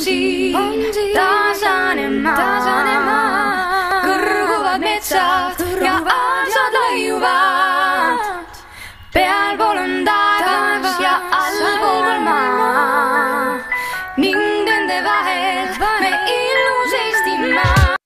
siin tasane maa, kõrguvad metsad ja aasad laiuvad. Pealpool on taevas ja allpool maa ning nende vahel me ilus Eestimaa.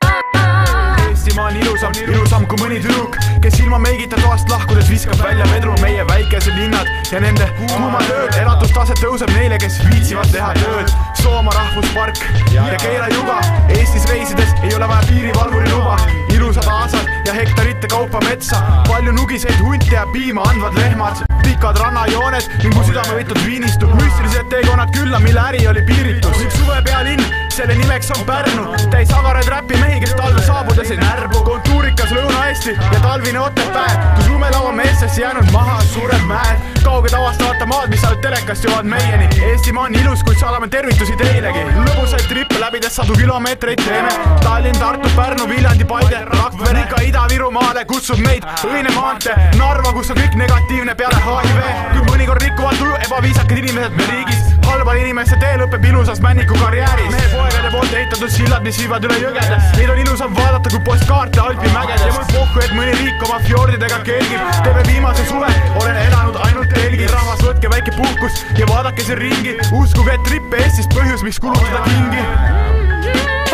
Eestimaa on ilusam kui mõni tüdruk, kes ilma meigita toast lahkudes viskab välja vedru meie väikesed linnad ja nende kuumad ööd. Elatustaset tõuseb neile, kes viitsivad teha tööd. Sooma rahvuspark ja Keila juga. Eestis reisides ei ole vaja piirivalvuri luba. Ilusad aasad ja hektarite kaupa metsa. Palju nugiseid hunte ja piima andvad lehmad. Pikad rannajooned ning mu südame võitud viinistu. Müstilised teekonnad külla, mille äri oli piiritus. Üks suve pealinn, selle nimeks on Pärnu. Täis agared räpimehi, kes talve saabudes ei närbu. Kontuurikas Lõuna-Eesti ja talvine Otepää, kus lumelaua meestesse jäänud maha suured mäed. Kauged avastamata maad, mis saavad telekast jõuavad meieni. Eestimaa on ilus, kuid saadame tervitusi teilegi. Lõbusaid trippe läbides 100 kilomeetreid teeme. Tallinn, Tartu, Pärnu, Viljandi, Paide, Rakvere, ikka Ida-Virumaale kutsub meid õine maante. Narva, kus on kõik negatiivne peale HIV. Kui mõnikord rikuvad tuju ebaviisakad inimesed me riigis. Halbal inimeste tee lõpeb ilusas männiku karjääris. Mehe poegade poolt ehitatud sillad, mis viivad üle jõgede. Neid on ilusam vaadata kui postkaarte Alpi mägedes. Ja mul pohku, et mõni riik oma fjordidega kelgib. Teeme viimase suve, olen elanud ainult telgis. Rahvas, võtke väike puhkus ja vaadake see ringi. Uskuge, et trippe Eestis põhjus, miks kulutada kingi.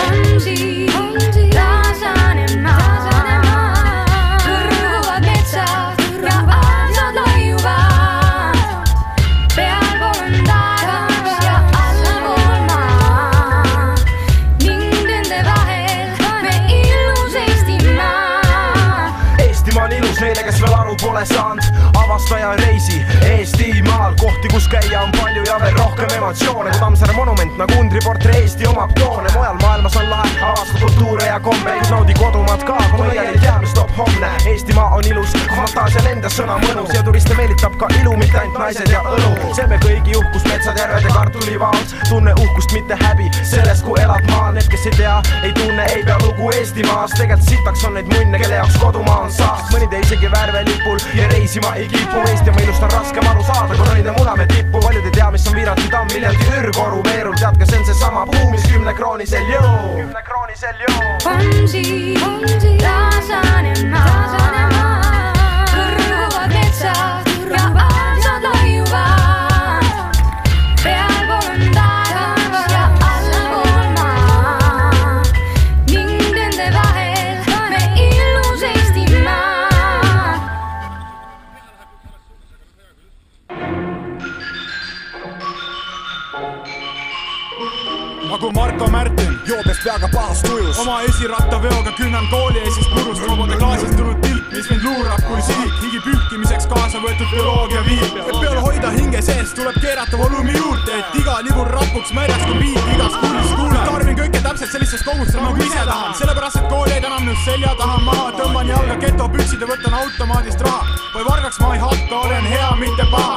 On siin tasane maa, kõrguvad metsad ja aasad laiuvad. Pealpool on taevas ja allpool maa ning nende vahel me ilus Eestimaa. Eestimaa on ilus neile, kes veel aru pole saanud. Avastaja reisi Eestimaal, kohti kus käia on palju ja veel rohkem emotsioone. Kui Tammsaare monument nagu undriportree Eesti omab toone. Mujal maailmas on lahe, avasta kultuure ja kombeid. Naudi kodumaad ka, kui mõial ei tea, mis toob homne. Eestimaa on ilus, fantaasia lendas sõna mõnus. Ja turiste meelitab ka ilu, mitte ainult naised ja õlu. See me kõigi uhkust, metsad, järved ja kartulivaad. Tunne uhkust, mitte häbi sellest, kui elad maal. Need, kes ei tea, ei tunne, ei pea lugu Eestimaas. Tegelt sitaks on neid munne, kelle jaoks kodumaa on saast. Mõni tee isegi värvelipul ja reisima ei kipu. Eestimaa ilust on raskem aru saada, kui ronida Munamäe tippu. Paljud ei tea, mis on Viirati tamm, Viljandi ürgoru veerul. Tead, kas see on seesama puu, mis 10 kroonisel jõu. On siin tasane maa, kõrguvad metsad ja aasad laiuvad. Pealpool on taevas ja allpool maa ning nende vahel me ilus Eestimaa. Nagu Marko Märtin, joobes peaga pahast ujus. Oma esirattaveoga künnan kooli eesist purust. Robode klaasist tulnud tilk, mis mind luurab kui sihik. Higi pühkimiseks kaasa võetud bioloogia viib. Et peale hoida hinge sees tuleb keerata volumi juurde. Et iga libur rapuks märjaks kui biit igas kuulis kuule. Tarvin kõike täpselt sellistes kogustes nagu ise tahan. Sellepärast, et kool jäid enam nüüd selja taha maha. Tõmban jalga keto püksid ja võtan automaadist raha. Või vargaks ma ei hakka, olen hea, mitte paha.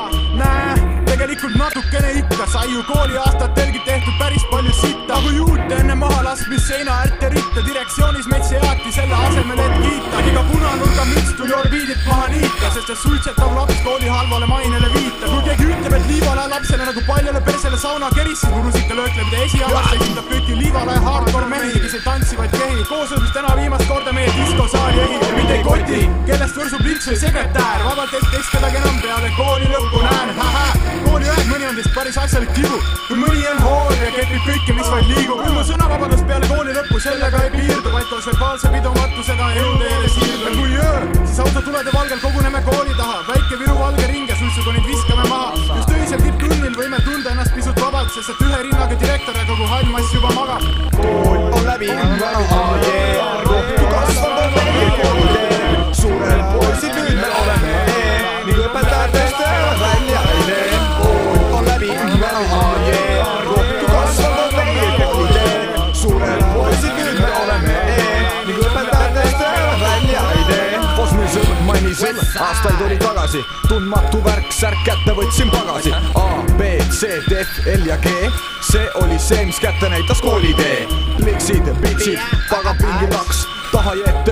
Tegelikult natukene ikka, sai ju kooli aastatelgi tehtud päris palju sitta. Kui juute enne maha laskmist seina ärte ritta. Direktsioonis meid seati selle asemel, et kiita. Iga punanurga müts tuli orbiidit maha niita. Sest et suitsetav laps kooli halvale mainele viita. Kui keegi ütleb, et liivale lapsele nagu paljale persele sauna kerissi. Murusika lööklebide esialast esindab kõiki liivale hardcore mehi, kes ei tantsivaid kehi. Koosolust täna viimast korda meie diskosaali ehi. Mitte ei koti, kellest võrsub links või sekretär. Vabalt kes kedagi enam peale kooli lõppu näen. Kooli ühed mõni on teist päris asjalik tibu. Kui mõni on hool ja kepib kõike, mis vaid liigub. Kui mu sõnavabadus peale kooli lõppu sellega ei piirdu, vaid koos verbaalse pidomatusega eluteele siirdu. Ja kui öö, siis autotulede valgel koguneme kooli taha. Väike Viru valge ring ja suitsukonid viskame maha. Just öisel tipptunnil võime tunda ennast pisut vabalt, sest et ühe rinnaga direktor ja kogu hallmass juba magab. Kool on läbi, kohtu kasvanud on meie koolitee. Suurel poisid nüüd me oleme ning õpetajatest töövad välja ei tee. Kool on läbi, kohtu kasvanud on meie koolitee. Suurel poisid nüüd me oleme ning õpetajatest töövad välja ei tee. Kosmisõl, mainisõl, aastaid oli tagasi. Tundmatu värk, särk kätte võtsin pagasi. A, B, C, D, F, L ja G. See oli see, mis kätte näitas koolitee. Pliksid, pitsid, tagapingi laks. Taha ette